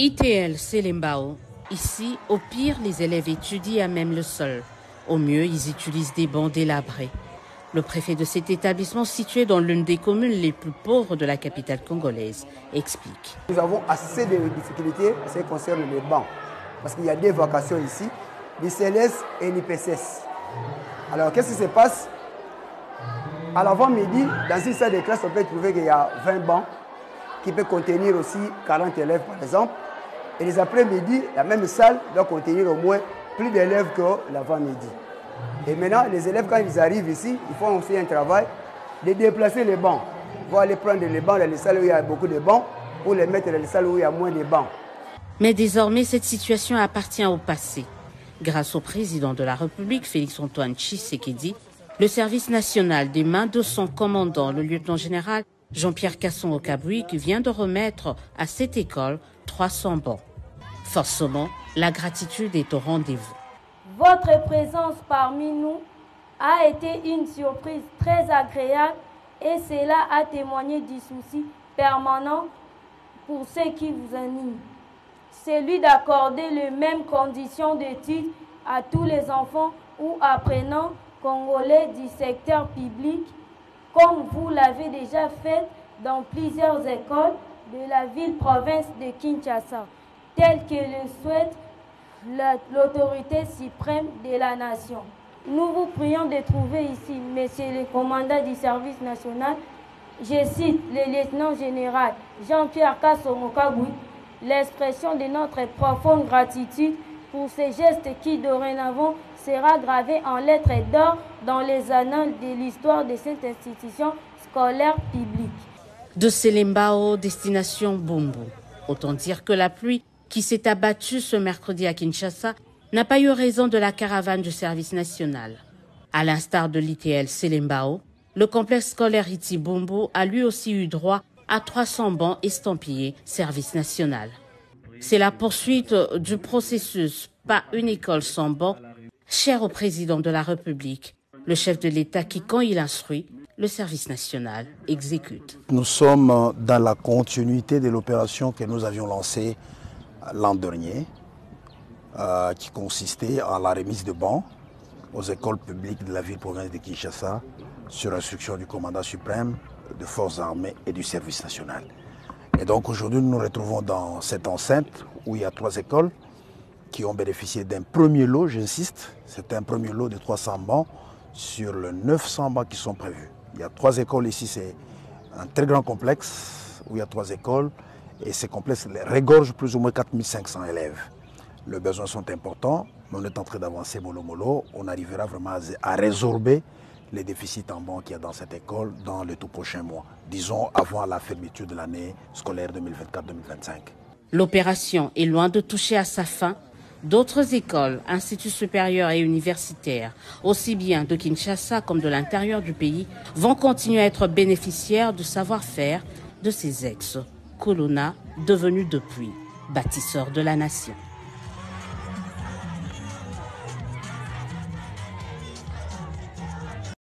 ITL Selembao. Ici, au pire, les élèves étudient à même le sol. Au mieux, ils utilisent des bancs délabrés. Le préfet de cet établissement, situé dans l'une des communes les plus pauvres de la capitale congolaise, explique. Nous avons assez de difficultés en ce qui concerne les bancs. Parce qu'il y a des vacations ici, l'ICLS et l'IPSS. Alors, qu'est-ce qui se passe? À l'avant-midi, dans une salle de classe, on peut trouver qu'il y a 20 bancs qui peut contenir aussi 40 élèves, par exemple. Et les après-midi, la même salle doit contenir au moins plus d'élèves que l'avant-midi. Et maintenant, les élèves, quand ils arrivent ici, ils font aussi un travail de déplacer les bancs. Ils vont aller prendre les bancs dans les salles où il y a beaucoup de bancs pour les mettre dans les salles où il y a moins de bancs. Mais désormais, cette situation appartient au passé. Grâce au président de la République, Félix-Antoine Tshisekedi, le service national des mains de son commandant, le lieutenant-général Jean-Pierre Kasson-Okabouik, vient de remettre à cette école 300 bancs. Forcément, la gratitude est au rendez-vous. Votre présence parmi nous a été une surprise très agréable et cela a témoigné du souci permanent pour ceux qui vous animent. Celui d'accorder les mêmes conditions d'études à tous les enfants ou apprenants congolais du secteur public, comme vous l'avez déjà fait dans plusieurs écoles de la ville-province de Kinshasa, telle que le souhaite l'autorité suprême de la nation. Nous vous prions de trouver ici, Monsieur le commandant du service national, je cite le lieutenant général Jean-Pierre Kasson-Okabouik, l'expression de notre profonde gratitude pour ces gestes qui dorénavant sera gravé en lettres d'or dans les annales de l'histoire de cette institution scolaire publique. De Selembao, destination Bumbu. Autant dire que la pluie qui s'est abattue ce mercredi à Kinshasa n'a pas eu raison de la caravane du service national. À l'instar de l'ITL Selembao, le complexe scolaire Iti Bumbu a lui aussi eu droit à 300 bancs estampillés service national. C'est la poursuite du processus « Pas une école sans banc » cher au président de la République, le chef de l'État qui, quand il instruit, le service national exécute. Nous sommes dans la continuité de l'opération que nous avions lancée l'an dernier, qui consistait en la remise de bancs aux écoles publiques de la ville-province de Kinshasa sur instruction du commandant suprême des forces armées et du service national. Et donc aujourd'hui, nous nous retrouvons dans cette enceinte où il y a 3 écoles qui ont bénéficié d'un premier lot, j'insiste, c'est un premier lot de 300 bancs sur les 900 bancs qui sont prévus. Il y a 3 écoles ici, c'est un très grand complexe où il y a 3 écoles et ces complexes regorgent plus ou moins 4500 élèves. Les besoins sont importants, mais on est en train d'avancer mollo mollo. On arrivera vraiment à résorber les déficits en bancs qu'il y a dans cette école dans les tout prochains mois, disons avant la fermeture de l'année scolaire 2024-2025. L'opération est loin de toucher à sa fin. D'autres écoles, instituts supérieurs et universitaires, aussi bien de Kinshasa comme de l'intérieur du pays, vont continuer à être bénéficiaires du savoir-faire de ces ex-colonna devenus depuis bâtisseurs de la nation.